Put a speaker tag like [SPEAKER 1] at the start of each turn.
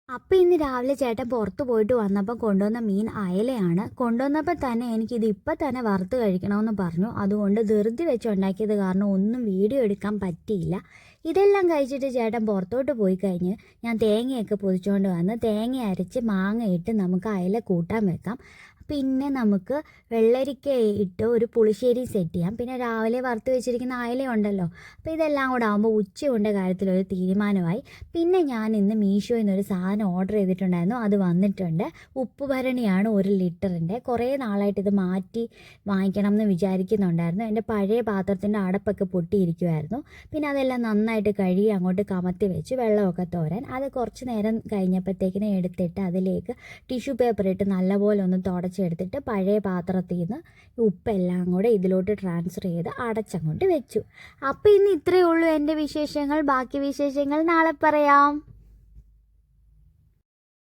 [SPEAKER 1] അപ്പം ഇന്ന് രാവിലെ ചേട്ടൻ പുറത്ത് പോയിട്ട് വന്നപ്പോൾ കൊണ്ടുവന്ന മീൻ അയലയാണ്. കൊണ്ടുവന്നപ്പോൾ തന്നെ എനിക്കിത് ഇപ്പം തന്നെ വറുത്ത് കഴിക്കണമെന്ന് പറഞ്ഞു. അതുകൊണ്ട് ധൃതി വെച്ച് ഉണ്ടാക്കിയത് കാരണം ഒന്നും വീഡിയോ എടുക്കാൻ പറ്റിയില്ല. ഇതെല്ലാം കഴിച്ചിട്ട് ചേട്ടൻ പുറത്തോട്ട് പോയി കഴിഞ്ഞ് ഞാൻ തേങ്ങയൊക്കെ പൊതിച്ചുകൊണ്ട് വന്ന് തേങ്ങ അരച്ച് മാങ്ങ ഇട്ട് നമുക്ക് അയല കൂട്ടാൻ വെക്കാം. പിന്നെ നമുക്ക് വെള്ളരിക്ക ഇട്ട് ഒരു പുളിശ്ശേരി സെറ്റ് ചെയ്യാം. പിന്നെ രാവിലെ വറുത്ത് വെച്ചിരിക്കുന്ന അയല ഉണ്ടല്ലോ, അപ്പോൾ ഇതെല്ലാം കൂടെ ആകുമ്പോൾ ഉച്ചയുടെ കാര്യത്തിലൊരു തീരുമാനമായി. പിന്നെ ഞാൻ ഇന്ന് മീഷോയിൽ നിന്നൊരു സാധനം ഓർഡർ ചെയ്തിട്ടുണ്ടായിരുന്നു, അത് വന്നിട്ടുണ്ട്. ഉപ്പ് ഭരണിയാണ് 1 ലിറ്ററിൻ്റെ. കുറേ നാളായിട്ട് ഇത് മാറ്റി വാങ്ങിക്കണം എന്ന് വിചാരിക്കുന്നുണ്ടായിരുന്നു. എൻ്റെ പഴയ പാത്രത്തിൻ്റെ അടപ്പൊക്കെ പൊട്ടിയിരിക്കുമായിരുന്നു. പിന്നെ അതെല്ലാം നന്നായിട്ട് കഴുകി അങ്ങോട്ട് കമത്തി വെച്ച് വെള്ളമൊക്കെ തോരാൻ. അത് കുറച്ച് നേരം കഴിഞ്ഞപ്പോഴത്തേക്കിനെ എടുത്തിട്ട് അതിലേക്ക് ടിഷ്യൂ പേപ്പർ ഇട്ട് നല്ലപോലെ ഒന്ന് തുടച്ചെടുത്തിട്ട് പഴയ പാത്രത്തിൽ നിന്ന് ഉപ്പെല്ലാം കൂടെ ഇതിലോട്ട് ട്രാൻസ്ഫർ ചെയ്ത് അടച്ചങ്ങോട്ട് വെച്ചു. അപ്പോൾ ഇന്ന് ഇത്രയേ ഉള്ളൂ എൻ്റെ വിശേഷങ്ങൾ. ബാക്കി വിശേഷങ്ങൾ നാളെ പറയാം.